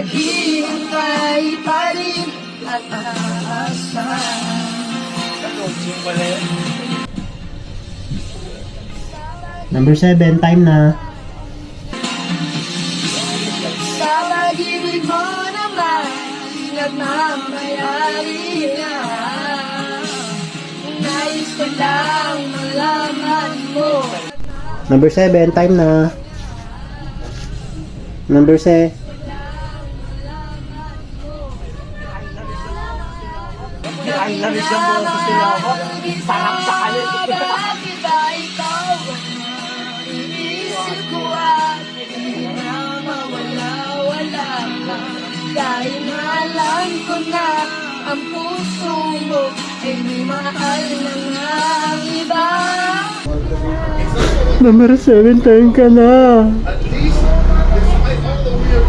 naghihintay pa rin at aasa. Number 7, time na. Sa pag-ibig mo naman, nagmamayari na. Nais ko lang malaman mo. Number 7, time na. Number 6. Ay, namiss ang buong sila ako. Parang sa kalit. Bakit ba ikaw ang inisip ko at hindi na mawala-wala ka? Dahil alam ko na ang puso mo ay may mahal na ng iba. Number 7, time ka na. At least, despite all the weird